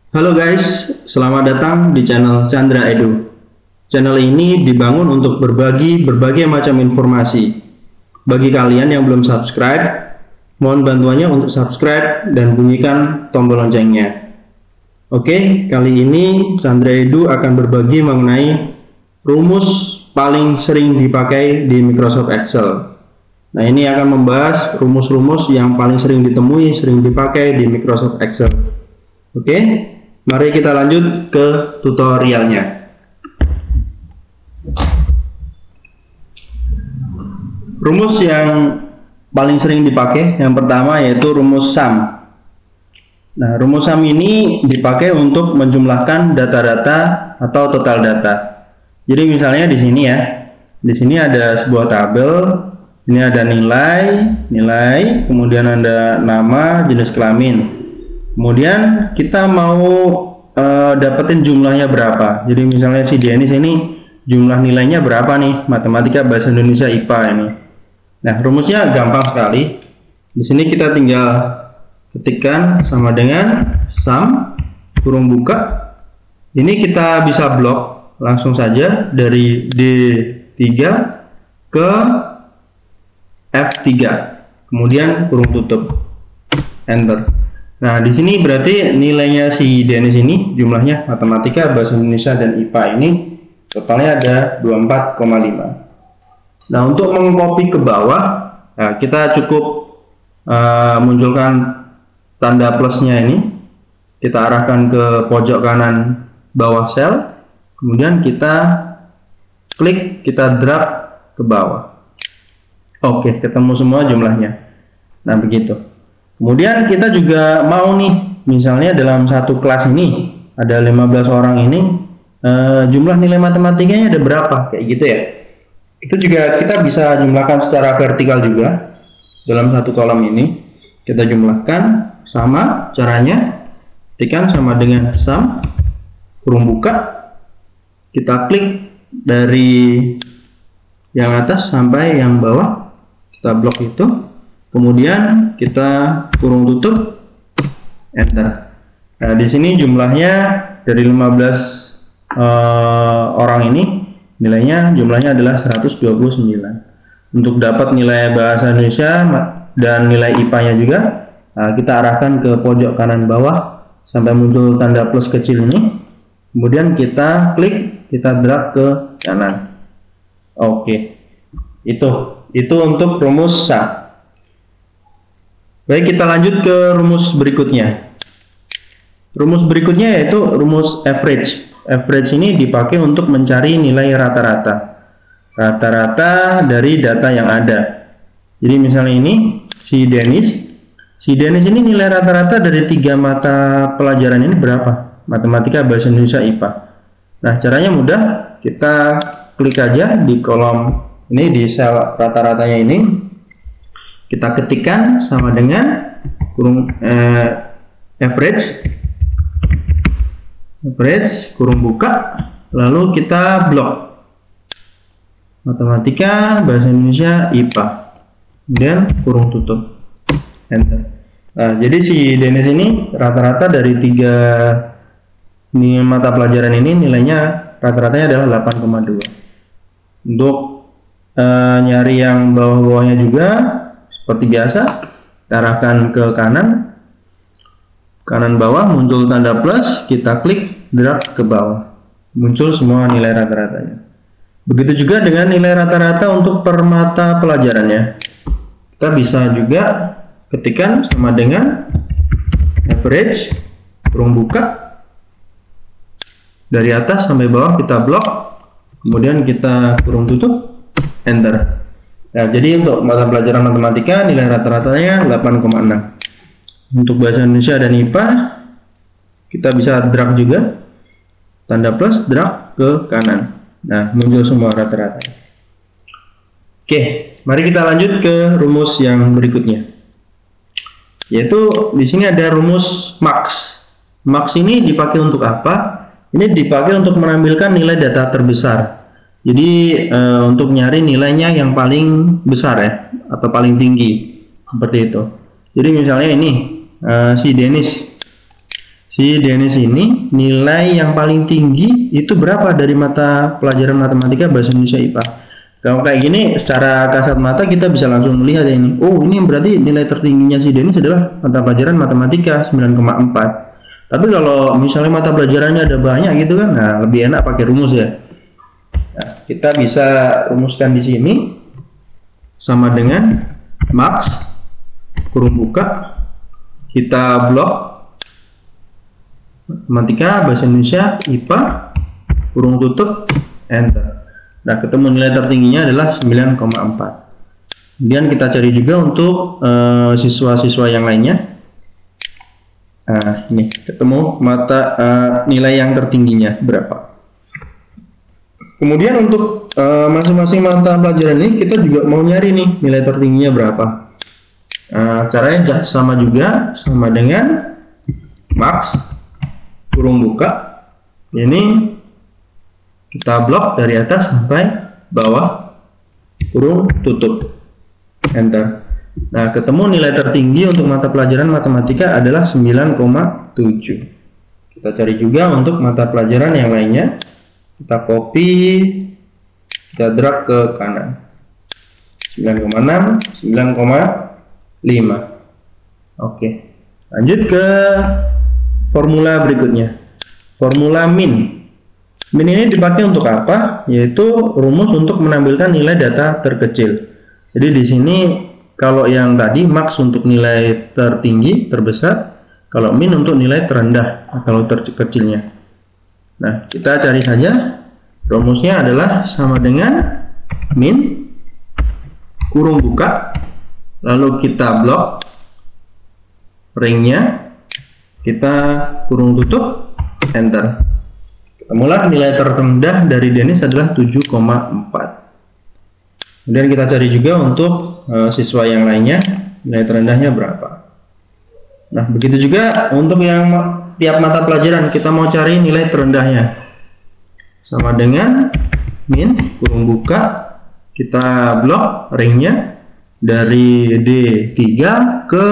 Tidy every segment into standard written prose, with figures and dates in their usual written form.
Halo guys, selamat datang di channel Chandra Edu. Channel ini dibangun untuk berbagi berbagai macam informasi. Bagi kalian yang belum subscribe, mohon bantuannya untuk subscribe dan bunyikan tombol loncengnya. Oke, kali ini Chandra Edu akan berbagi mengenai rumus paling sering dipakai di Microsoft Excel. Nah, ini akan membahas rumus-rumus yang paling sering ditemui, sering dipakai di Microsoft Excel. Oke, mari kita lanjut ke tutorialnya. Rumus yang paling sering dipakai yang pertama yaitu rumus sum. Nah, rumus sum ini dipakai untuk menjumlahkan data-data atau total data. Jadi misalnya di sini ya, di sini ada sebuah tabel, ini ada nilai, kemudian ada nama, jenis kelamin. Kemudian kita mau dapetin jumlahnya berapa. Jadi misalnya si Dennis ini jumlah nilainya berapa nih, matematika bahasa Indonesia IPA ini. Nah, rumusnya gampang sekali. Di sini kita tinggal ketikkan sama dengan sum kurung buka. Ini kita bisa blok langsung saja dari D3 ke F3. Kemudian kurung tutup. Enter. Nah, di sini berarti nilainya si Dennis ini, jumlahnya matematika, bahasa Indonesia, dan IPA ini totalnya ada 24,5. Nah, untuk mengcopy ke bawah, nah, kita cukup munculkan tanda plusnya ini. Kita arahkan ke pojok kanan bawah sel, kemudian kita klik, kita drag ke bawah. Oke, ketemu semua jumlahnya. Nah, begitu. Kemudian kita juga mau nih, misalnya dalam satu kelas ini ada 15 orang ini, jumlah nilai matematikanya ada berapa, kayak gitu ya. Itu juga kita bisa jumlahkan secara vertikal juga. Dalam satu kolom ini kita jumlahkan, sama caranya, ketikkan sama dengan sum kurung buka, kita klik dari yang atas sampai yang bawah, kita blok itu. Kemudian kita kurung tutup, enter. Nah, di sini jumlahnya dari 15 orang ini jumlahnya adalah 129. Untuk dapat nilai bahasa Indonesia dan nilai IPA-nya juga, kita arahkan ke pojok kanan bawah sampai muncul tanda plus kecil ini. Kemudian kita klik, kita drag ke kanan. Oke, itu untuk rumus sum. Baik, kita lanjut ke rumus berikutnya. Rumus berikutnya yaitu rumus average. Average ini dipakai untuk mencari nilai rata-rata. Rata-rata dari data yang ada. Jadi misalnya ini si Dennis ini nilai rata-rata dari 3 mata pelajaran ini berapa? Matematika, bahasa Indonesia, IPA. Nah, caranya mudah. Kita klik aja di kolom ini, di sel rata-ratanya ini. Kita ketikkan sama dengan average kurung buka, lalu kita blok matematika, bahasa Indonesia, IPA, kemudian kurung tutup, enter. Nah, jadi si Dennis ini rata-rata dari 3 mata pelajaran ini nilainya rata-ratanya adalah 8,2. Untuk nyari yang bawah-bawahnya juga seperti biasa, kita arahkan ke kanan bawah, muncul tanda plus, kita klik, drag ke bawah, muncul semua nilai rata-ratanya. Begitu juga dengan nilai rata-rata untuk per mata pelajarannya. Kita bisa juga ketikkan sama dengan average kurung buka, dari atas sampai bawah kita blok, kemudian kita kurung tutup, enter. Nah, jadi untuk mata pelajaran matematika nilai rata-ratanya 8,6. Untuk bahasa Indonesia dan IPA kita bisa drag juga, tanda plus, drag ke kanan. Nah, muncul semua rata-rata. Oke, mari kita lanjut ke rumus yang berikutnya. Yaitu di sini ada rumus max. Max ini dipakai untuk apa? Ini dipakai untuk menampilkan nilai data terbesar. Jadi untuk nyari nilainya yang paling besar ya, atau paling tinggi, seperti itu. Jadi misalnya ini si si Dennis ini nilai yang paling tinggi itu berapa dari mata pelajaran matematika bahasa Indonesia IPA. Kalau kayak gini secara kasat mata kita bisa langsung melihat ini. Oh, ini berarti nilai tertingginya si Dennis adalah mata pelajaran matematika 9,4. Tapi kalau misalnya mata pelajarannya ada banyak gitu kan, nah lebih enak pakai rumus ya. Nah, kita bisa rumuskan di sini sama dengan max kurung buka, kita blok matematika bahasa Indonesia IPA kurung tutup enter. Nah, ketemu nilai tertingginya adalah 9,4. Kemudian kita cari juga untuk siswa-siswa yang lainnya. Nah, ini ketemu nilai yang tertingginya berapa. Kemudian untuk masing-masing mata pelajaran ini kita juga mau nyari nih nilai tertingginya berapa. Caranya sama juga, sama dengan max kurung buka. Ini kita blok dari atas sampai bawah kurung tutup enter. Nah, ketemu nilai tertinggi untuk mata pelajaran matematika adalah 9,7. Kita cari juga untuk mata pelajaran yang lainnya. Kita copy, kita drag ke kanan. 9,6, 9,5. Oke. Lanjut ke formula berikutnya. Formula min. Min ini dipakai untuk apa? Yaitu rumus untuk menampilkan nilai data terkecil. Jadi di sini kalau yang tadi max untuk nilai tertinggi, terbesar, kalau min untuk nilai terendah, kalau terkecilnya. Nah, kita cari saja. Rumusnya adalah sama dengan min kurung buka, lalu kita blok ringnya, kita kurung tutup enter. Ketemulah nilai terendah dari Dennis adalah 7,4. Kemudian kita cari juga untuk siswa yang lainnya, nilai terendahnya berapa. Nah, begitu juga untuk yang tiap mata pelajaran kita mau cari nilai terendahnya. Sama dengan min kurung buka, kita blok ringnya dari D3 ke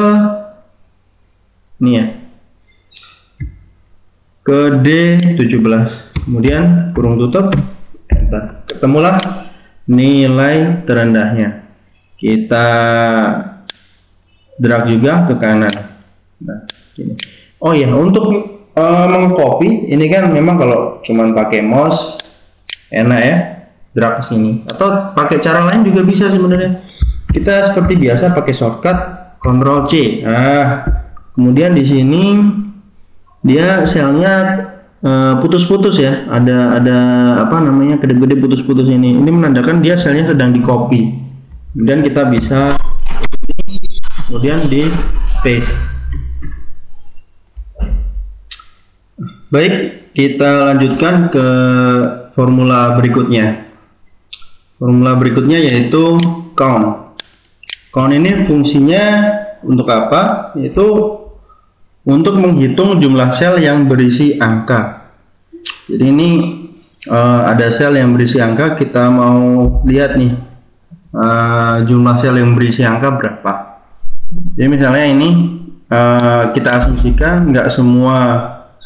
ini ya, ke D17. Kemudian kurung tutup enter. Ketemulah nilai terendahnya. Kita drag juga ke kanan. Nah, gini. Oh ya, untuk mengcopy ini kan memang kalau cuman pakai mouse enak ya, drag ke sini. Atau pakai cara lain juga bisa sebenarnya. Kita seperti biasa pakai shortcut Ctrl C. Nah, kemudian di sini dia selnya putus-putus ya, ada apa namanya, kedip-kedip putus-putus ini menandakan dia selnya sedang di copy. Kemudian kita bisa kemudian di paste. Baik, kita lanjutkan ke formula berikutnya. Formula berikutnya yaitu count. Count ini fungsinya untuk apa? Yaitu untuk menghitung jumlah sel yang berisi angka. Jadi ini ada sel yang berisi angka, kita mau lihat nih jumlah sel yang berisi angka berapa. Jadi misalnya ini kita asumsikan nggak semua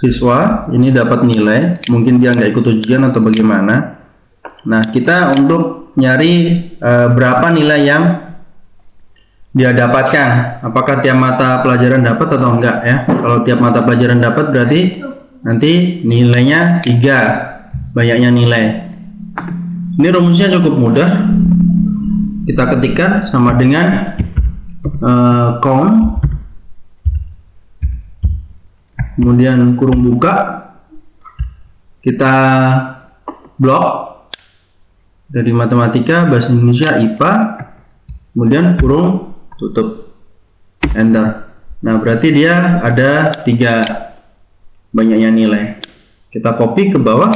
siswa ini dapat nilai, mungkin dia nggak ikut ujian atau bagaimana. Nah, kita untuk nyari berapa nilai yang dia dapatkan, apakah tiap mata pelajaran dapat atau enggak ya. Kalau tiap mata pelajaran dapat berarti nanti nilainya 3, banyaknya nilai. Ini rumusnya cukup mudah, kita ketikkan sama dengan count, kemudian kurung buka, kita blok dari matematika bahasa Indonesia IPA, kemudian kurung tutup enter. Nah, berarti dia ada 3 banyaknya nilai. Kita copy ke bawah.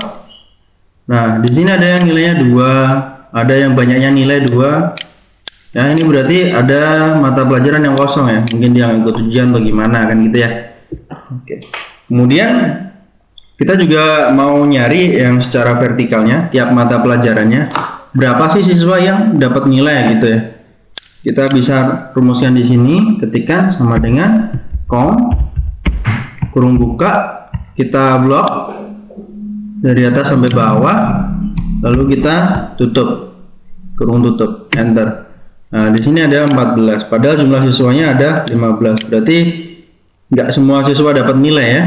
Nah, di sini ada yang nilainya 2, ada yang banyaknya nilai 2. Ya, ini berarti ada mata pelajaran yang kosong ya, mungkin dia nggak ikut ujian bagaimana kan gitu ya. Oke. Kemudian kita juga mau nyari yang secara vertikalnya, tiap mata pelajarannya berapa sih siswa yang dapat nilai gitu ya. Kita bisa rumuskan di sini, ketikkan sama dengan count kurung buka, kita blok dari atas sampai bawah, lalu kita tutup, kurung tutup, enter. Nah, di sini ada 14, padahal jumlah siswanya ada 15. Berarti nggak semua siswa dapat nilai ya.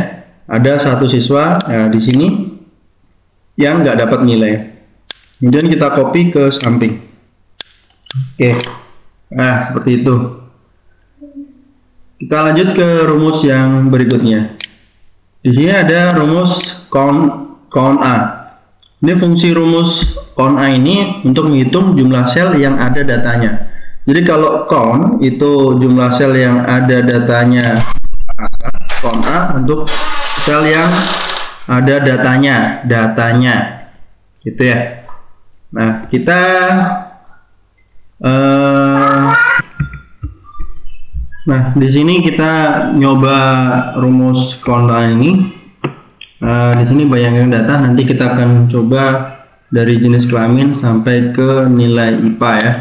Ada satu siswa di sini yang nggak dapat nilai. Kemudian kita copy ke samping. Oke, nah seperti itu. Kita lanjut ke rumus yang berikutnya. Di sini ada rumus count A. Ini fungsi rumus count A ini untuk menghitung jumlah sel yang ada datanya. Jadi kalau count itu jumlah sel yang ada datanya, count A untuk sel yang ada datanya, gitu ya. Nah, kita di sini kita nyoba rumus count A ini. Di sini bayangkan data, nanti kita akan coba dari jenis kelamin sampai ke nilai IPA ya.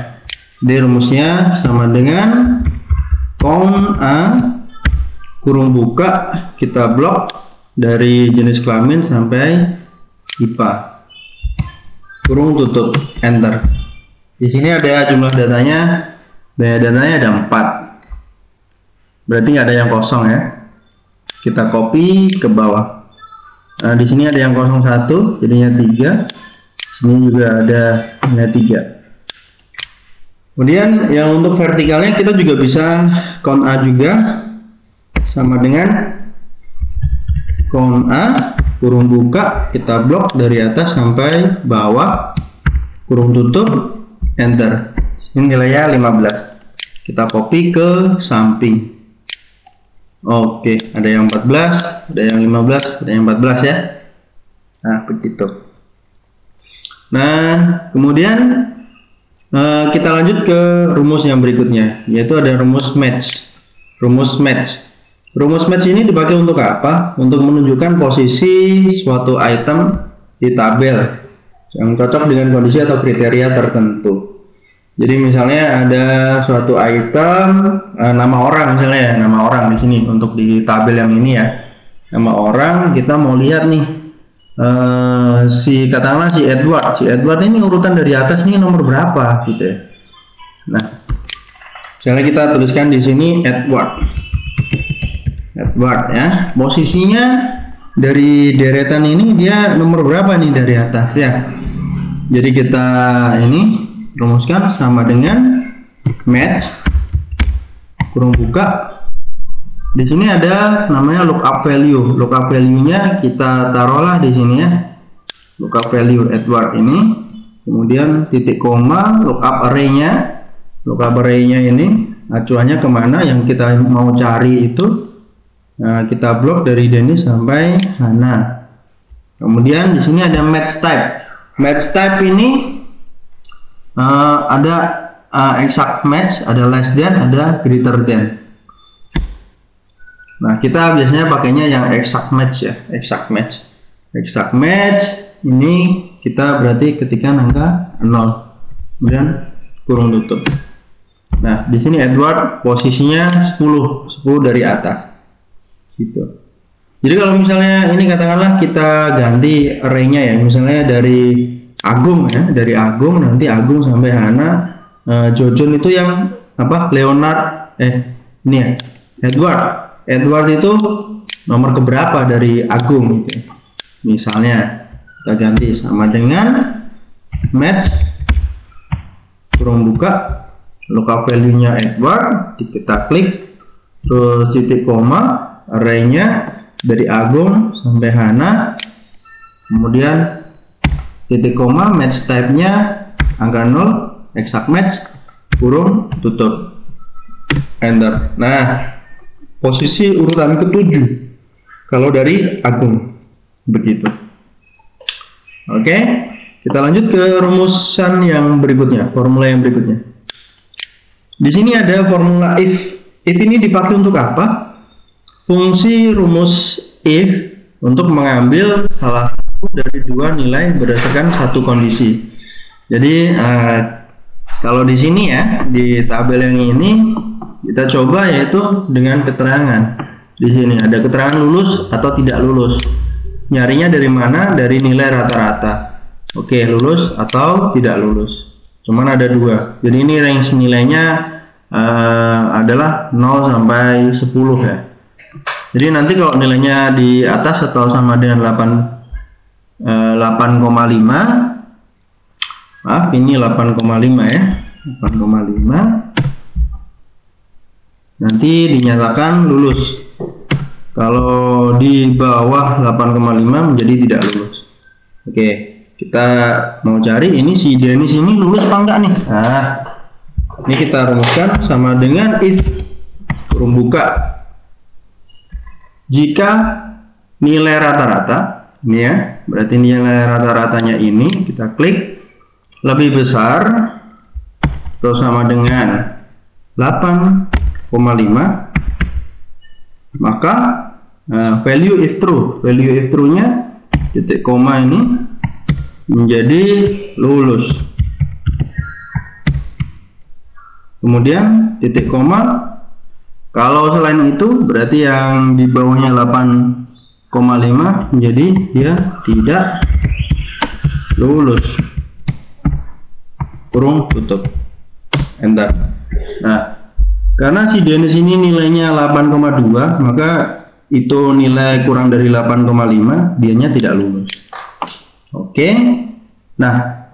Jadi rumusnya sama dengan count A kurung buka, kita blok dari jenis kelamin sampai IPA, kurung tutup, enter. Di sini ada jumlah datanya, ada 4. Berarti nggak ada yang kosong ya. Kita copy ke bawah. Nah, di sini ada yang kosong 1, jadinya 3. Sini juga ada nilai 3. Kemudian yang untuk vertikalnya kita juga bisa count A juga, sama dengan count A kurung buka, kita blok dari atas sampai bawah, kurung tutup, enter. Ini nilainya 15. Kita copy ke samping. Oke, ada yang 14, ada yang 15, ada yang 14 ya. Nah, begitu. Nah, kemudian kita lanjut ke rumus yang berikutnya, yaitu ada rumus match. Rumus match ini dipakai untuk apa? Untuk menunjukkan posisi suatu item di tabel yang cocok dengan kondisi atau kriteria tertentu. Jadi misalnya ada suatu item, nama orang misalnya, nama orang di sini untuk di tabel yang ini ya, nama orang. Kita mau lihat nih, katakanlah si Edward ini urutan dari atas nih nomor berapa gitu ya. Nah, misalnya kita tuliskan di sini Edward ya, posisinya dari deretan ini dia nomor berapa nih dari atas ya. Jadi kita ini rumuskan sama dengan match kurung buka. Di sini ada namanya lookup value. Lookup value-nya kita taruhlah di sini ya. Lookup value Edward ini. Kemudian titik koma, lookup array-nya. Lookup array-nya ini acuannya kemana yang kita mau cari itu. Nah, kita blok dari Dennis sampai Hana. Kemudian di sini ada match type. Match type ini ada exact match, ada less than, ada greater than. Nah, kita biasanya pakainya yang exact match ya, exact match. Exact match ini kita berarti ketika angka 0, kemudian kurung tutup. Nah, di sini Edward posisinya 10 dari atas, gitu. Jadi kalau misalnya ini katakanlah kita ganti array-nya ya, misalnya dari Agung ya, dari Agung nanti Agung sampai Hana, Jojon itu yang apa? Leonard, ini ya, Edward itu nomor keberapa dari Agung gitu. Misalnya kita ganti sama dengan match kurung buka, lookup value-nya Edward, kita klik, terus titik koma, array-nya dari Agung sampai Hana, kemudian titik koma, match type-nya angka 0, exact match, kurung tutup, enter. Nah, posisi urutan ke-7 kalau dari Agung, begitu. Oke, kita lanjut ke rumusan yang berikutnya, formula yang berikutnya. Di sini ada formula if. If ini dipakai untuk apa? Fungsi rumus if untuk mengambil salah dari dua nilai berdasarkan satu kondisi. Jadi kalau di sini ya, di tabel yang ini kita coba yaitu dengan keterangan. Di sini ada keterangan lulus atau tidak lulus. Nyarinya dari mana? Dari nilai rata-rata. Oke, lulus atau tidak lulus. Cuman ada dua. Jadi ini range nilainya adalah 0 sampai 10 ya. Jadi nanti kalau nilainya di atas atau sama dengan 8,5, maaf ini 8,5 ya, 8,5, nanti dinyatakan lulus. Kalau di bawah 8,5 menjadi tidak lulus. Oke, kita mau cari ini si Denis ini lulus apa enggak nih. Nah, ini kita rumuskan sama dengan if kurung buka. Jika nilai rata-rata ini ya, berarti nilai rata-ratanya ini kita klik lebih besar atau sama dengan 8,5, maka value if true-nya titik koma ini menjadi lulus. Kemudian titik koma, kalau selain itu berarti yang di bawahnya 8,5 menjadi dia tidak lulus. Kurung tutup, enter. Nah, karena si Denis ini nilainya 8,2, maka itu nilai kurang dari 8,5, dianya tidak lulus. Oke. Nah,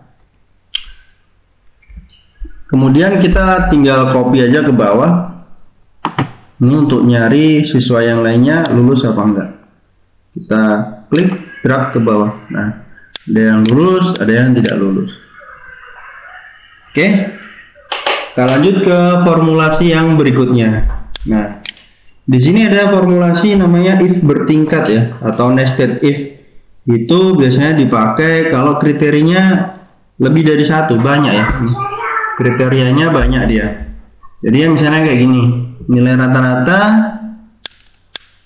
kemudian kita tinggal copy aja ke bawah. Ini untuk nyari siswa yang lainnya lulus apa enggak. Kita klik drag ke bawah. Nah, ada yang lulus, ada yang tidak lulus. Oke. Kita lanjut ke formulasi yang berikutnya. Nah, di sini ada formulasi namanya if bertingkat ya, atau nested if. Itu biasanya dipakai kalau kriterianya lebih dari satu, banyak ya. Kriterianya banyak dia. Jadi yang misalnya kayak gini, nilai rata-rata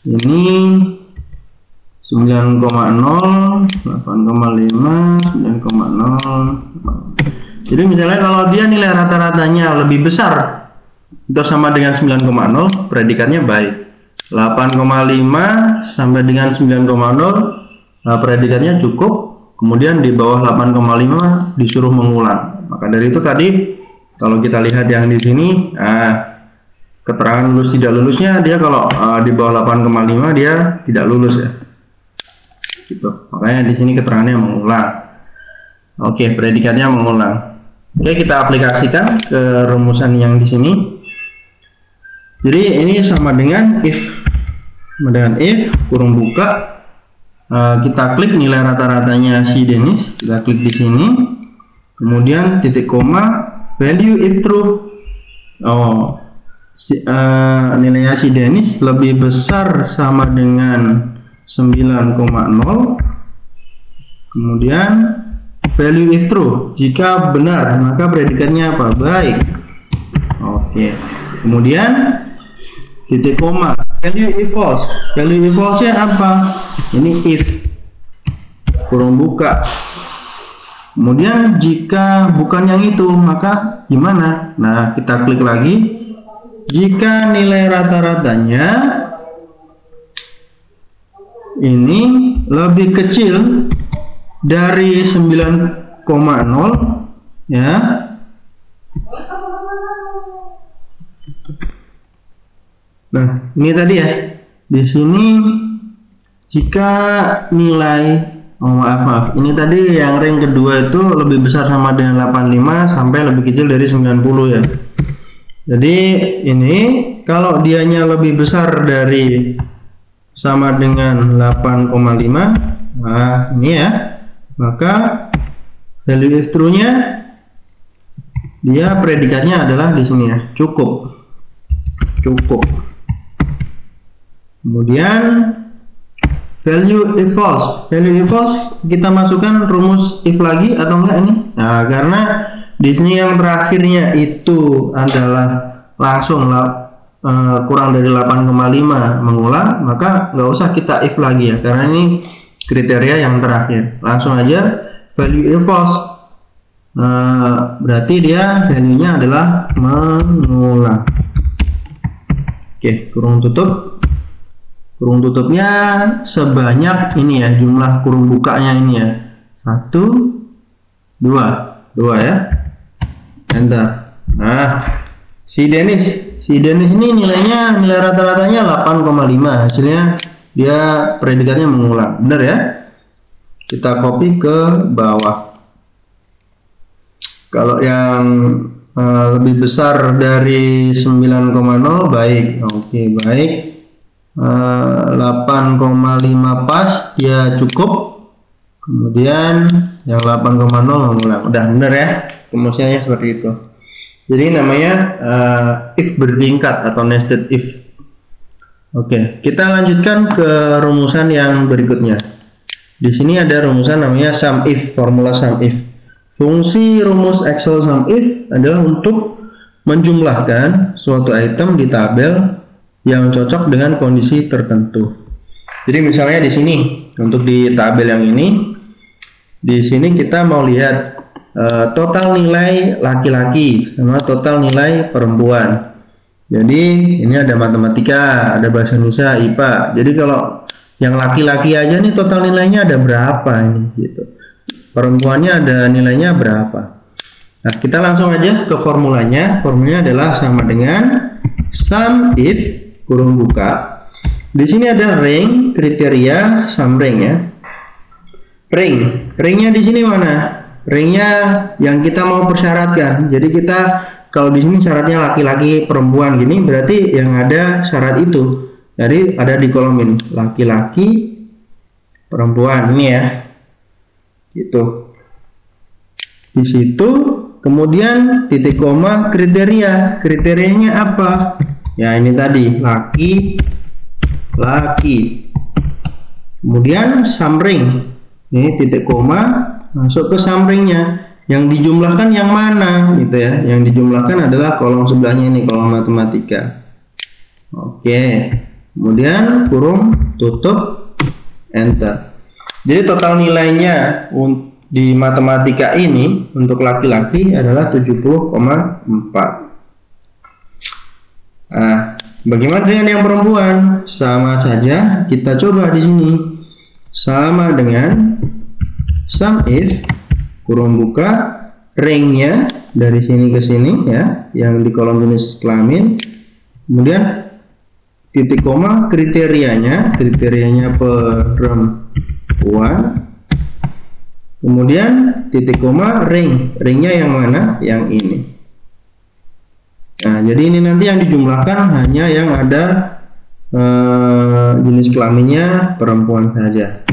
ini 9,0, 8,5, 9,0. Jadi misalnya kalau dia nilai rata-ratanya lebih besar atau sama dengan 9,0, predikatnya baik. 8,5 sampai dengan 9,0, predikatnya cukup. Kemudian di bawah 8,5 disuruh mengulang. Maka dari itu tadi kalau kita lihat yang di sini, keterangan lulus tidak lulusnya dia kalau di bawah 8,5 dia tidak lulus ya. Gitu. Makanya di sini keterangannya mengulang. Oke, predikatnya mengulang. Oke, kita aplikasikan ke rumusan yang di sini. Jadi ini sama dengan if kurung buka, kita klik nilai rata-ratanya si Denis, kita klik di sini, kemudian titik koma, value if true, nilainya si Denis lebih besar sama dengan 9,0, kemudian value if true, jika benar maka predikatnya apa? Baik. Oke. Kemudian titik koma, value if false. Value if false-nya apa? Ini if kurung buka. Kemudian jika bukan yang itu maka gimana? Nah, kita klik lagi. Jika nilai rata-ratanya ini lebih kecil dari 9,0 ya. Nah, ini tadi ya. Di sini jika nilai maaf. Ini tadi yang ring kedua itu lebih besar sama dengan 85 sampai lebih kecil dari 90 ya. Jadi ini kalau dianya lebih besar dari sama dengan 8,5, nah ini ya, maka value if true-nya dia predikatnya adalah di sini ya, cukup. Kemudian value if false kita masukkan rumus if lagi atau enggak ini? Nah, karena di sini yang terakhirnya itu adalah langsung kurang dari 8,5 mengulang, maka nggak usah kita if lagi ya, karena ini kriteria yang terakhir. Langsung aja value if false, berarti dia value-nya adalah mengulang. Oke, kurung tutup. kurung tutupnya sebanyak ini ya, jumlah kurung bukanya ini ya, 1 2 ya, enter. Nah, si Dennis ini nilai rata-ratanya 8,5, hasilnya dia predikatnya mengulang, benar ya. Kita copy ke bawah. Kalau yang lebih besar dari 9,0 baik, oke baik. 8,5 pas ya cukup. Kemudian yang 8,0 mengulang, udah benar ya rumusnya seperti itu. Jadi namanya if bertingkat atau nested if. Oke, kita lanjutkan ke rumusan yang berikutnya. Di sini ada rumusan namanya sum if, formula sum if. Fungsi rumus Excel sum if adalah untuk menjumlahkan suatu item di tabel yang cocok dengan kondisi tertentu. Jadi misalnya di sini untuk di tabel yang ini, di sini kita mau lihat total nilai laki-laki sama total nilai perempuan. Jadi ini ada matematika, ada bahasa Indonesia, IPA. Jadi kalau yang laki-laki aja nih total nilainya ada berapa ini gitu. Perempuannya ada nilainya berapa. Nah, kita langsung aja ke formulanya. Formulanya adalah sama dengan sum if kurung buka. Di sini ada ring, kriteria, sum ring ya. Ringnya di sini mana? Ringnya yang kita mau persyaratkan. Jadi kita kalau di sini syaratnya laki-laki, perempuan gini, berarti yang ada syarat itu. Jadi ada di kolom ini laki-laki, perempuan ini ya. Gitu. Di situ kemudian titik koma kriteria. Kriterianya apa? Ya ini tadi laki. Kemudian sum ring. Ini titik koma masuk ke sum ringnya. Yang dijumlahkan yang mana gitu ya? Yang dijumlahkan adalah kolom sebelahnya ini, kolom matematika. Oke. Kemudian kurung tutup enter. Jadi total nilainya di matematika ini untuk laki-laki adalah 70,4. Nah, bagaimana dengan yang perempuan? Sama saja, kita coba di sini. Sama dengan sum if kurung buka ringnya dari sini ke sini ya, yang di kolom jenis kelamin. Kemudian titik koma kriterianya perempuan. Kemudian titik koma ringnya yang mana? Yang ini. Nah, jadi ini nanti yang dijumlahkan hanya yang ada jenis kelaminnya perempuan saja.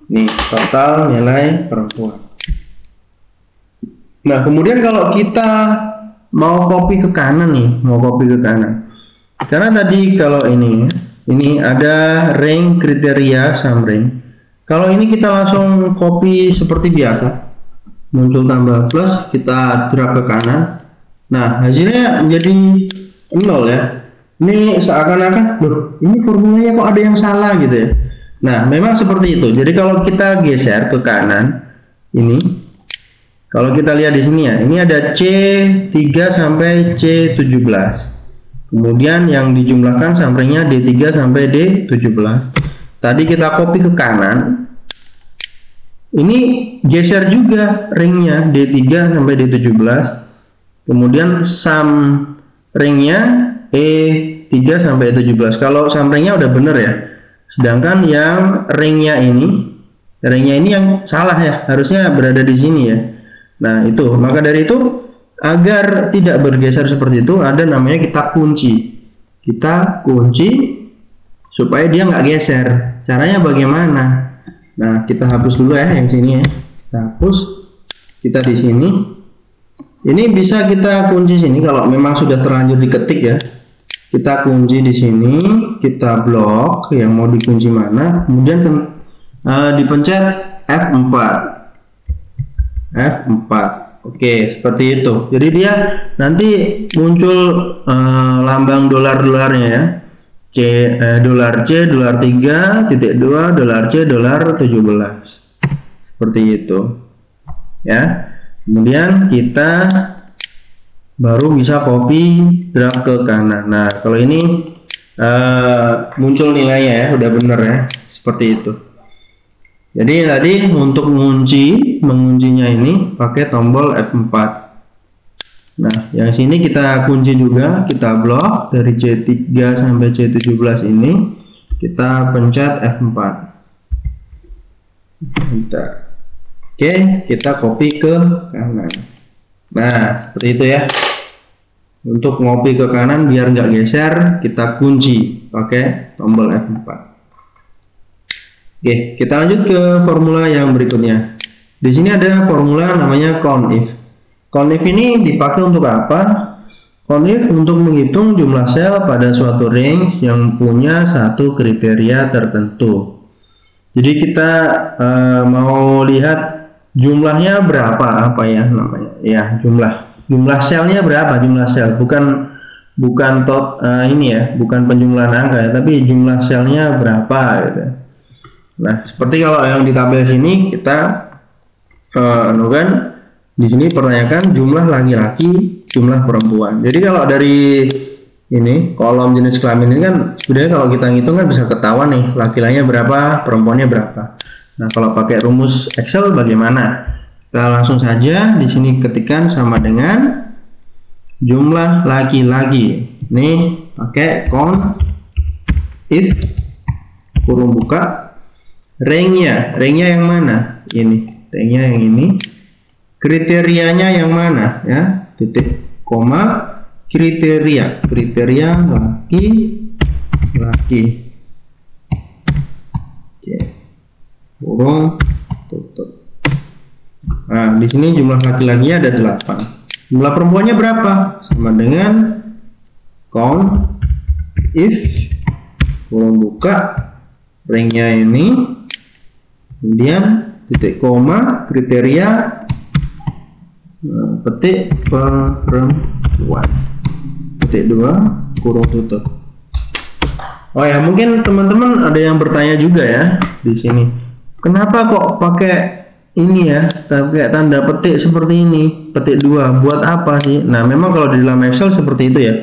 Nih total nilai perempuan. Nah, kemudian kalau kita mau copy ke kanan nih, karena tadi kalau ini ada ring, kriteria, sum ring. Kalau ini kita langsung copy seperti biasa, muncul tambah plus, kita drag ke kanan. Nah, hasilnya menjadi 0 ya. Ini seakan-akan, loh, ini formulanya kok ada yang salah gitu ya. Nah, memang seperti itu. Jadi kalau kita geser ke kanan, ini, kalau kita lihat di sini ya, ini ada C3 sampai C17. Kemudian yang dijumlahkan sampainya D3 sampai D17. Tadi kita copy ke kanan. Ini geser juga ringnya D3 sampai D17. Kemudian sum ringnya E3 sampai E17. Kalau sum ringnya udah bener ya. Sedangkan yang ringnya ini yang salah ya. Harusnya berada di sini ya. Nah itu. Maka dari itu agar tidak bergeser seperti itu, ada namanya kita kunci. Kita kunci supaya dia nggak geser. Caranya bagaimana? Nah, kita hapus dulu ya yang sini ya. Kita hapus. Kita di sini. Ini bisa kita kunci sini kalau memang sudah terlanjur diketik ya. Kita kunci di sini, kita blok yang mau dikunci mana, kemudian dipencet F4. F4. Oke, seperti itu. Jadi dia nanti muncul lambang dolar-dolarnya ya. Dolar C, dolar 3, titik 2, dolar C, dolar 17. Seperti itu. Ya. Kemudian kita baru bisa copy drag ke kanan. Nah, kalau ini muncul nilainya ya, udah bener ya, seperti itu. Jadi tadi untuk menguncinya ini pakai tombol F4. Nah, yang sini kita kunci juga, kita blok dari C3 sampai C17 ini, kita pencet F4. Bentar. Oke, kita copy ke kanan. Nah, seperti itu ya. Untuk ngopi ke kanan biar nggak geser, kita kunci pakai tombol F4. Oke, kita lanjut ke formula yang berikutnya. Di sini ada formula namanya COUNT-IF. COUNT-IF ini dipakai untuk apa? COUNT-IF untuk menghitung jumlah sel pada suatu range yang punya satu kriteria tertentu. Jadi kita mau lihat jumlahnya berapa, apa ya namanya? Ya, jumlah selnya berapa, jumlah sel, bukan ini ya, bukan penjumlahan angka ya, tapi jumlah selnya berapa gitu. Nah, seperti kalau yang di tabel sini kita di sini pertanyakan jumlah laki-laki, jumlah perempuan. Jadi kalau dari ini kolom jenis kelamin ini kan sebenarnya kalau kita ngitung kan bisa ketahuan nih laki-lakinya berapa, perempuannya berapa. Nah, kalau pakai rumus Excel bagaimana? Kita langsung saja di sini ketikkan sama dengan jumlah laki-laki. Ini pakai COUNT-IF kurung buka range-nya yang mana? Ini range-nya yang ini. Kriterianya yang mana ya? Titik koma kriteria laki-laki. Oke. Kurung tutup. Nah, di sini jumlah laki-lakinya ada 8. Jumlah perempuannya berapa? Sama dengan COUNT-IF kurung buka range-nya ini, kemudian titik koma kriteria petik perempuan, titik 2 kurung tutup. Oh ya, mungkin teman-teman ada yang bertanya juga ya di sini, kenapa kok pakai ini ya, pakai tanda petik seperti ini, petik 2 buat apa sih? Nah, memang kalau di dalam Excel seperti itu ya.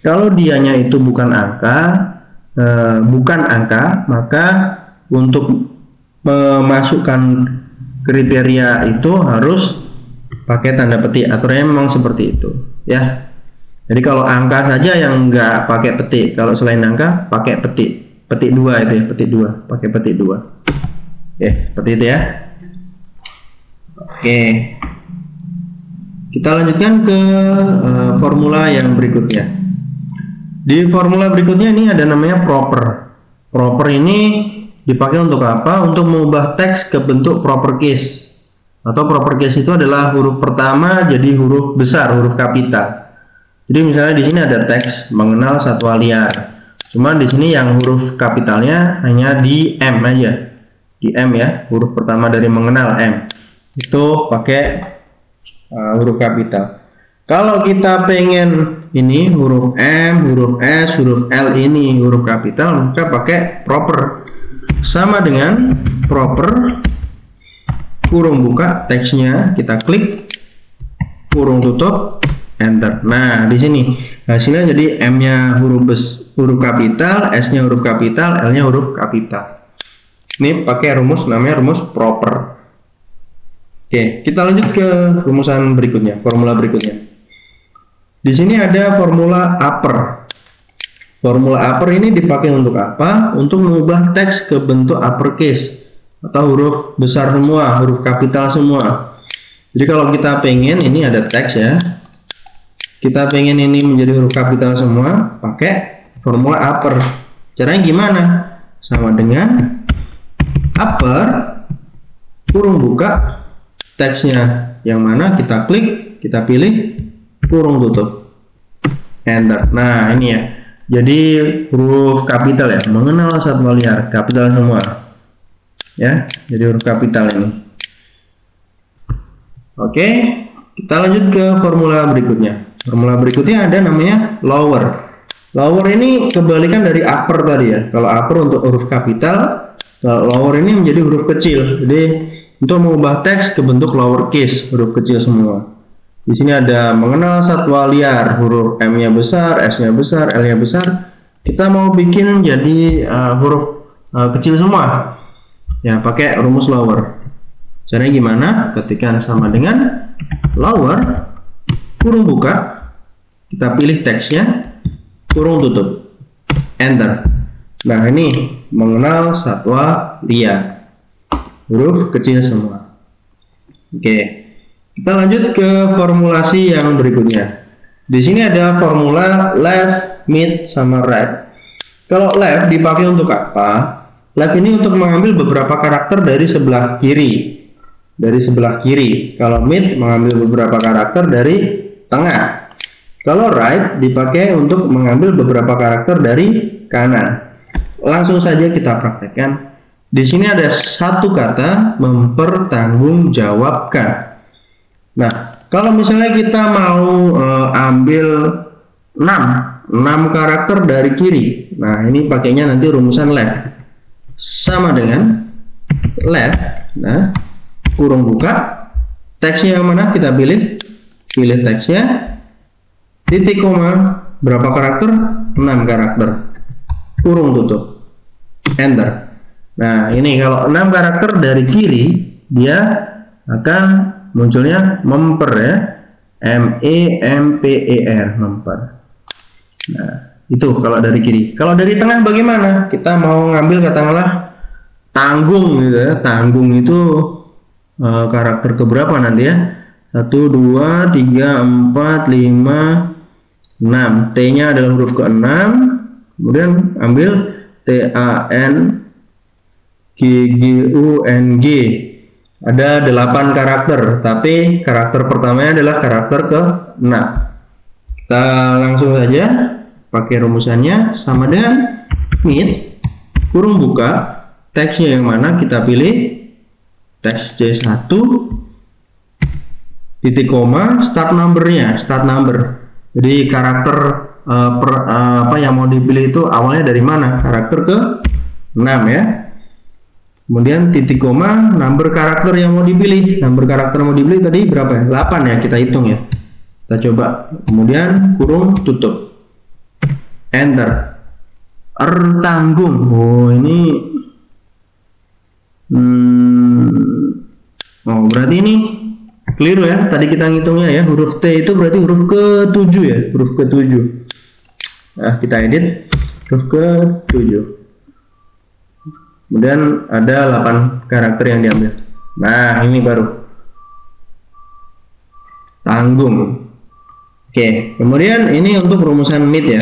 Kalau dianya itu bukan angka, maka untuk memasukkan kriteria itu harus pakai tanda petik. Aturannya memang seperti itu ya. Jadi kalau angka saja yang nggak pakai petik, kalau selain angka pakai petik 2 itu ya, petik 2, pakai petik 2. Oke, seperti itu ya. Oke, kita lanjutkan ke formula yang berikutnya. Di formula berikutnya ini ada namanya proper. Proper ini dipakai untuk apa? Untuk mengubah teks ke bentuk proper case. Atau proper case itu adalah huruf pertama jadi huruf besar, huruf kapital. Jadi misalnya di sini ada teks mengenal satwa liar. Cuma di sini yang huruf kapitalnya hanya di M aja. Di M ya, huruf pertama dari mengenal M. Itu pakai huruf kapital. Kalau kita pengen ini huruf M, huruf S, huruf L ini huruf kapital, maka pakai proper. Sama dengan proper kurung buka teksnya, kita klik, kurung tutup, enter. Nah, di sini hasilnya jadi M-nya huruf kapital, S-nya huruf kapital, L-nya huruf kapital. Ini pakai rumus namanya rumus proper. Oke, kita lanjut ke rumusan berikutnya, formula berikutnya. Di sini ada formula upper. Formula upper ini dipakai untuk apa? Untuk mengubah teks ke bentuk uppercase atau huruf besar semua, huruf kapital semua. Jadi kalau kita pengen ini ada teks ya, kita pengen ini menjadi huruf kapital semua, pakai formula upper. Caranya gimana? Sama dengan upper kurung buka teksnya yang mana, kita klik, kita pilih, kurung tutup, enter. Nah, ini ya, jadi huruf kapital ya, mengenal satwa liar, kapital semua ya, jadi huruf kapital ini. Oke, kita lanjut ke formula berikutnya. Formula berikutnya ada namanya lower. Lower ini kebalikan dari upper tadi ya. Kalau upper untuk huruf kapital, kalau lower ini menjadi huruf kecil. Jadi untuk mengubah teks ke bentuk lowercase, huruf kecil semua. Di sini ada mengenal satwa liar, huruf M-nya besar, S-nya besar, L-nya besar, kita mau bikin jadi huruf kecil semua, ya pakai rumus lower. Caranya gimana? Ketikkan sama dengan lower kurung buka, kita pilih teksnya, kurung tutup, enter. Nah, ini mengenal satwa liar, huruf kecil semua. Oke, kita lanjut ke formulasi yang berikutnya. Di sini ada formula left, mid, sama right. Kalau left dipakai untuk apa? Left ini untuk mengambil beberapa karakter dari sebelah kiri. Kalau mid mengambil beberapa karakter dari tengah. Kalau right dipakai untuk mengambil beberapa karakter dari kanan. Langsung saja kita praktekkan. Di sini ada satu kata mempertanggungjawabkan. Nah, kalau misalnya kita mau ambil 6 karakter dari kiri. Nah, ini pakainya nanti rumusan left. Sama dengan left. Nah, kurung buka, teksnya yang mana kita pilih teksnya, titik koma, berapa karakter? 6 karakter, kurung tutup, enter. Nah, ini kalau 6 karakter dari kiri, dia akan munculnya memper, ya, MEMPER, memper. Nah, itu kalau dari kiri. Kalau dari tengah bagaimana? Kita mau ngambil katakanlah tanggung gitu ya. Tanggung itu karakter keberapa nanti ya? 1, 2, 3, 4, 5, 6. T-nya adalah huruf ke-6. Kemudian ambil TANGGUNG. Ada 8 karakter, tapi karakter pertamanya adalah karakter ke-6. Kita langsung saja pakai rumusannya, sama dengan mid, kurung buka, teksnya yang mana kita pilih teks C1, titik koma, start numbernya, start number. Jadi karakter apa yang mau dipilih itu awalnya dari mana? Karakter ke-6 ya. Kemudian titik koma, number karakter yang mau dipilih. Number karakter yang mau dipilih tadi berapa ya? 8 ya, kita hitung ya. Kita coba. Kemudian kurung tutup, enter. Tanggung. Oh, ini oh, berarti ini keliru ya. Tadi kita ngitungnya ya, huruf T itu berarti huruf ke-7 ya, huruf ke-7. Nah, kita edit huruf ke-7. Kemudian ada 8 karakter yang diambil. Nah, ini baru tanggung. Oke, kemudian ini untuk rumusan mid ya.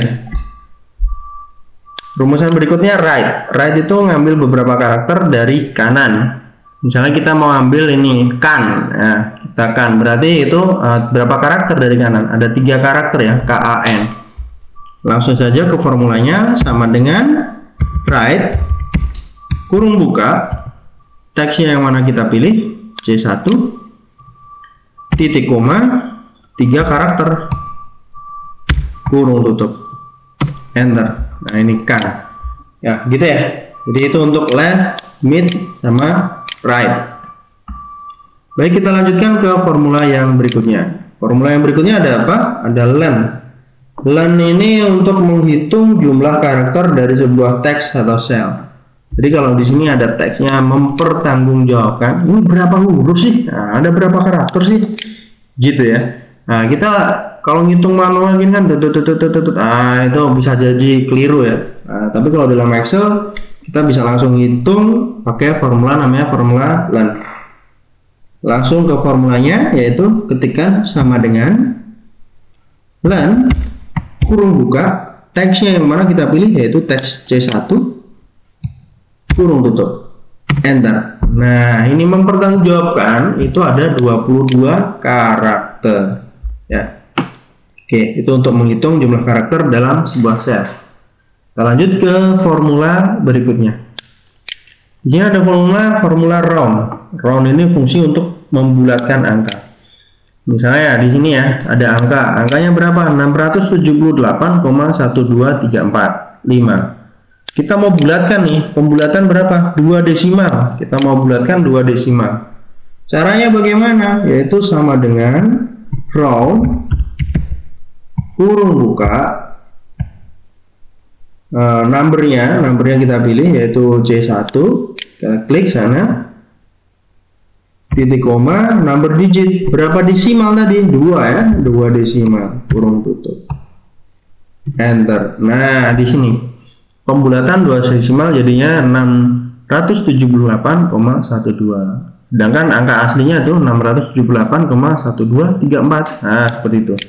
Rumusan berikutnya right. Right itu ngambil beberapa karakter dari kanan. Misalnya kita mau ambil ini kan, nah, kita kan berarti itu berapa karakter dari kanan? Ada 3 karakter ya, KAN. Langsung saja ke formulanya, sama dengan right, kurung buka, teksnya yang mana kita pilih, C1, titik koma, 3 karakter, kurung tutup, enter. Nah, ini kan ya, gitu ya. Jadi itu untuk left, mid, sama right. Baik, kita lanjutkan ke formula yang berikutnya. Formula yang berikutnya ada apa? Ada len. Len ini untuk menghitung jumlah karakter dari sebuah teks atau sel. Jadi kalau di sini ada teksnya mempertanggungjawabkan, ini berapa huruf sih? Nah, ada berapa karakter sih? Gitu ya. Nah, kita kalau ngitung manual gini kan, itu bisa jadi keliru ya. Nah, tapi kalau dalam Excel kita bisa langsung hitung pakai formula namanya formula len. Langsung ke formulanya, yaitu ketikkan sama dengan len, kurung buka, teksnya yang mana kita pilih, yaitu teks C1, kurung tutup, enter. Nah, ini mempertanggungjawabkan itu ada 22 karakter ya. Oke, itu untuk menghitung jumlah karakter dalam sebuah sel. Kita lanjut ke formula berikutnya. Di sini ada formula round. Round ini fungsi untuk membulatkan angka. Misalnya di sini ya ada angkanya berapa? 678,1234,5. Kita mau bulatkan nih, pembulatan berapa? 2 desimal. Kita mau bulatkan 2 desimal. Caranya bagaimana? Yaitu sama dengan round, kurung buka, numbernya kita pilih yaitu C1, kita klik sana, titik koma, number digit, berapa desimal tadi? 2 ya, 2 desimal, kurung tutup, enter. Nah di sini pembulatan 2 desimal jadinya 678,12, sedangkan angka aslinya tuh 678,1234. Nah seperti itu,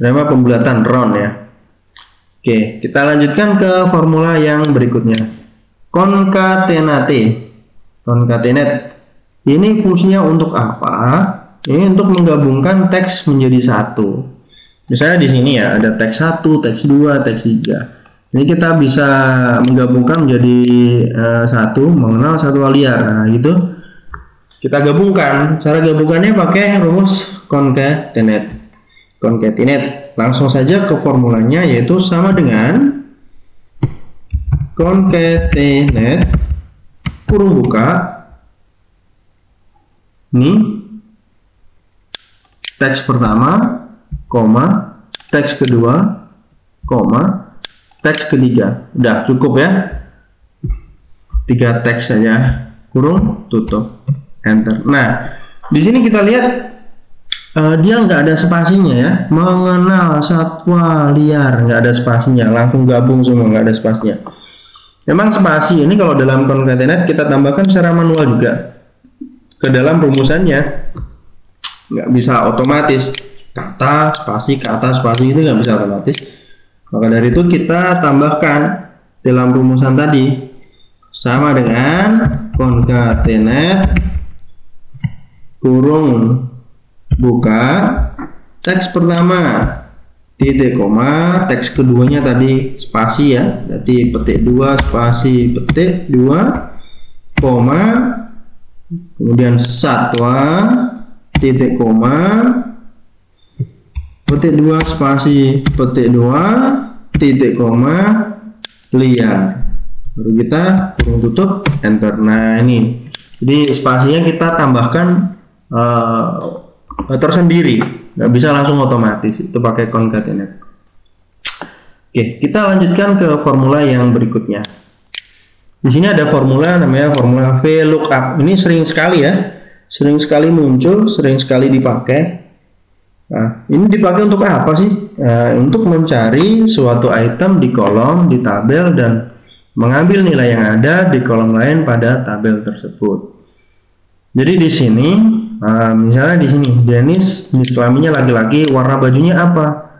nama pembulatan round ya. Oke, kita lanjutkan ke formula yang berikutnya. Concatenate. Ini fungsinya untuk apa? Ini untuk menggabungkan teks menjadi satu. Misalnya di sini ya, ada teks 1, teks 2, teks 3. Ini kita bisa menggabungkan menjadi satu, mengenal satu liar. Nah, gitu. Kita gabungkan. Cara gabungkannya pakai rumus concatenate. Langsung saja ke formulanya, yaitu sama dengan concatenate kurung buka, ini teks pertama, koma, teks kedua, koma, teks ketiga. Udah cukup ya, 3 teks saja, kurung tutup, enter. Nah di sini kita lihat dia nggak ada spasinya ya, mengenal satwa liar, nggak ada spasinya, langsung gabung semua, nggak ada spasinya. Memang spasi ini kalau dalam concatenate kita tambahkan secara manual juga ke dalam rumusannya, nggak bisa otomatis, kata spasi itu nggak bisa otomatis. Maka dari itu kita tambahkan dalam rumusan tadi, sama dengan concatenate kurung buka, teks pertama titik koma, teks keduanya tadi spasi ya, berarti petik 2 spasi petik 2 koma, kemudian satwa titik koma, petik 2 spasi petik 2 titik koma, liar, baru kita kurung tutup, enter. Nah ini, jadi spasinya kita tambahkan tersendiri, nggak bisa langsung otomatis, itu pakai concatenate. Oke, kita lanjutkan ke formula yang berikutnya. Di sini ada formula namanya formula VLOOKUP. Ini sering sekali ya, sering sekali muncul, sering sekali dipakai. Nah, ini dipakai untuk apa sih? Untuk mencari suatu item di kolom, di tabel, dan mengambil nilai yang ada di kolom lain pada tabel tersebut. Jadi di sini misalnya di sini Dennis, jenis kelaminnya laki-laki, warna bajunya apa?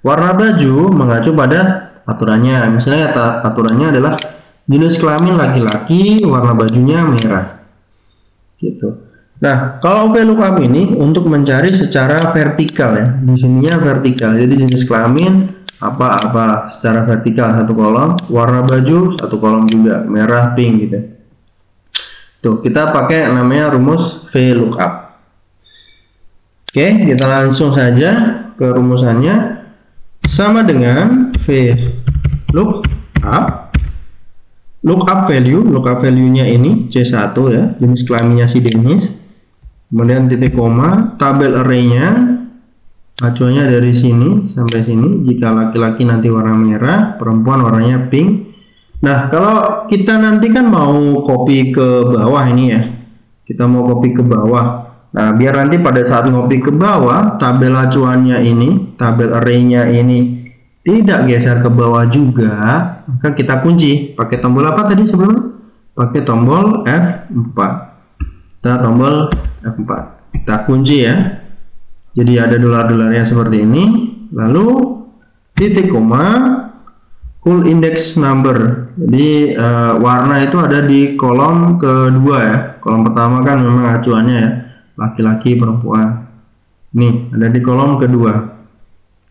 Warna baju mengacu pada aturannya. Misalnya aturannya adalah jenis kelamin laki-laki, warna bajunya merah. Gitu. Nah, kalau VLOOKUP ini untuk mencari secara vertikal ya. Di sininya vertikal. Jadi jenis kelamin apa-apa secara vertikal satu kolom, warna baju satu kolom juga, merah, pink gitu. Tuh, kita pakai namanya rumus VLOOKUP. Oke, kita langsung saja ke rumusannya. Sama dengan VLOOKUP, lookup value-nya ini C1 ya, jenis kelaminnya si Dennis. Kemudian titik koma, tabel array-nya acuannya dari sini sampai sini. Jika laki-laki nanti warna merah, perempuan warnanya pink. Nah, kalau kita nanti kan mau copy ke bawah ini ya, kita mau copy ke bawah. Nah, biar nanti pada saat ngopi ke bawah, tabel acuannya ini, tabel array-nya ini tidak geser ke bawah juga, maka kita kunci. Pakai tombol apa tadi sebelumnya? Pakai tombol F4. Kita tombol F4. Kita kunci ya. Jadi ada dolar-dolarnya seperti ini. Lalu titik koma, full index number. Jadi warna itu ada di kolom kedua ya. Kolom pertama kan memang acuannya ya, laki-laki, perempuan. Nih ada di kolom kedua.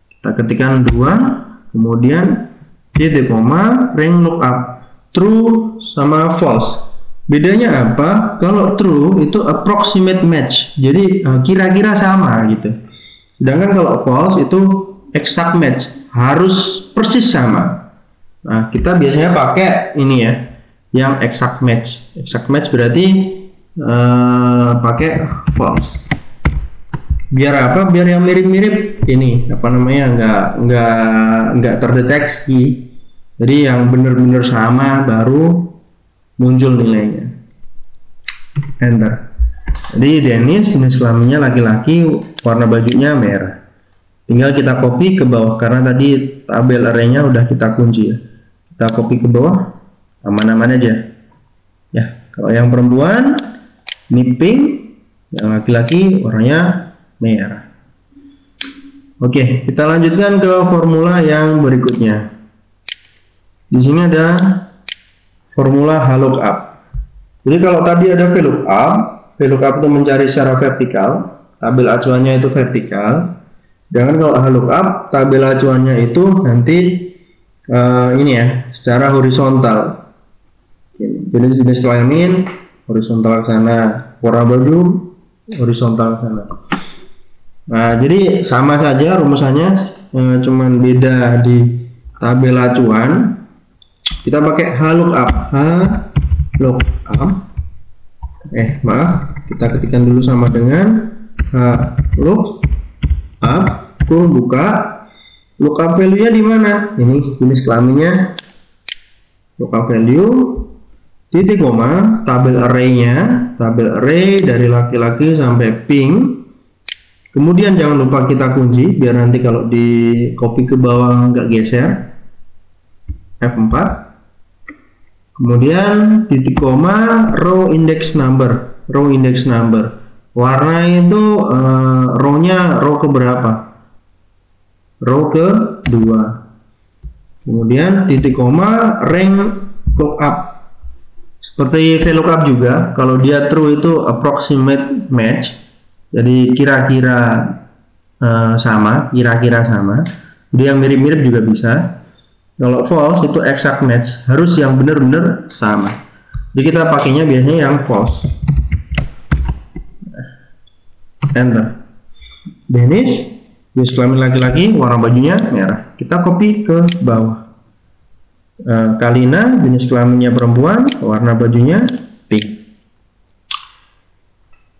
Kita ketikkan 2, kemudian titik koma, ring lookup, true sama false. Bedanya apa? Kalau true itu approximate match, jadi kira-kira sama gitu. Sedangkan kalau false itu exact match, harus persis sama. Nah, kita biasanya pakai ini ya, yang exact match. Exact match berarti pakai false. Biar apa? Biar yang mirip-mirip ini apa namanya nggak terdeteksi. Jadi yang benar-benar sama baru muncul nilainya. Enter. Jadi Dennis jenis kelaminnya laki-laki, warna bajunya merah. Tinggal kita copy ke bawah karena tadi tabel arraynya udah kita kunci ya. Kita copy ke bawah, aman-aman aja. Ya, kalau yang perempuan ini pink, yang laki-laki warnanya merah. Oke, kita lanjutkan ke formula yang berikutnya. Di sini ada formula lookup. Jadi kalau tadi ada VLOOKUP itu mencari secara vertikal, tabel acuannya itu vertikal. Sedangkan kalau lookup, tabel acuannya itu nanti ini ya, secara horizontal. Jenis kelamin horizontal ke sana, warna baju horizontal ke sana. Nah, jadi sama saja rumusannya, cuman beda di tabel acuan. Kita pakai lookup. Kita ketikkan dulu sama dengan lookup, kurung buka, lookup value-nya di mana? Ini jenis kelaminnya, lookup value, titik koma, tabel array-nya, tabel array dari laki-laki sampai pink. Kemudian jangan lupa kita kunci biar nanti kalau di copy ke bawah nggak geser. F4. Kemudian titik koma, row index number. Warna itu row-nya row ke berapa? Row ke 2. Kemudian titik koma, rank lookup. Seperti VLOOKUP juga, kalau dia true itu approximate match. Jadi kira-kira sama. Dia mirip-mirip juga bisa. Kalau false itu exact match, harus yang benar-benar sama. Jadi kita pakainya biasanya yang false. Enter. Dennis, jenis kelamin laki-laki, warna bajunya merah. Kita copy ke bawah. Kalina, jenis kelaminnya perempuan, warna bajunya pink.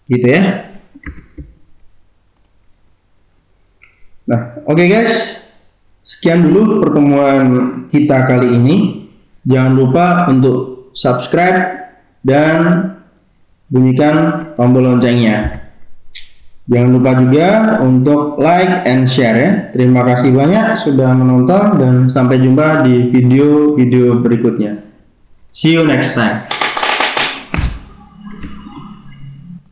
Gitu ya. Nah, oke guys. Sekian dulu pertemuan kita kali ini. Jangan lupa untuk subscribe dan bunyikan tombol loncengnya. Jangan lupa juga untuk like and share ya. Terima kasih banyak sudah menonton dan sampai jumpa di video-video berikutnya. See you next time.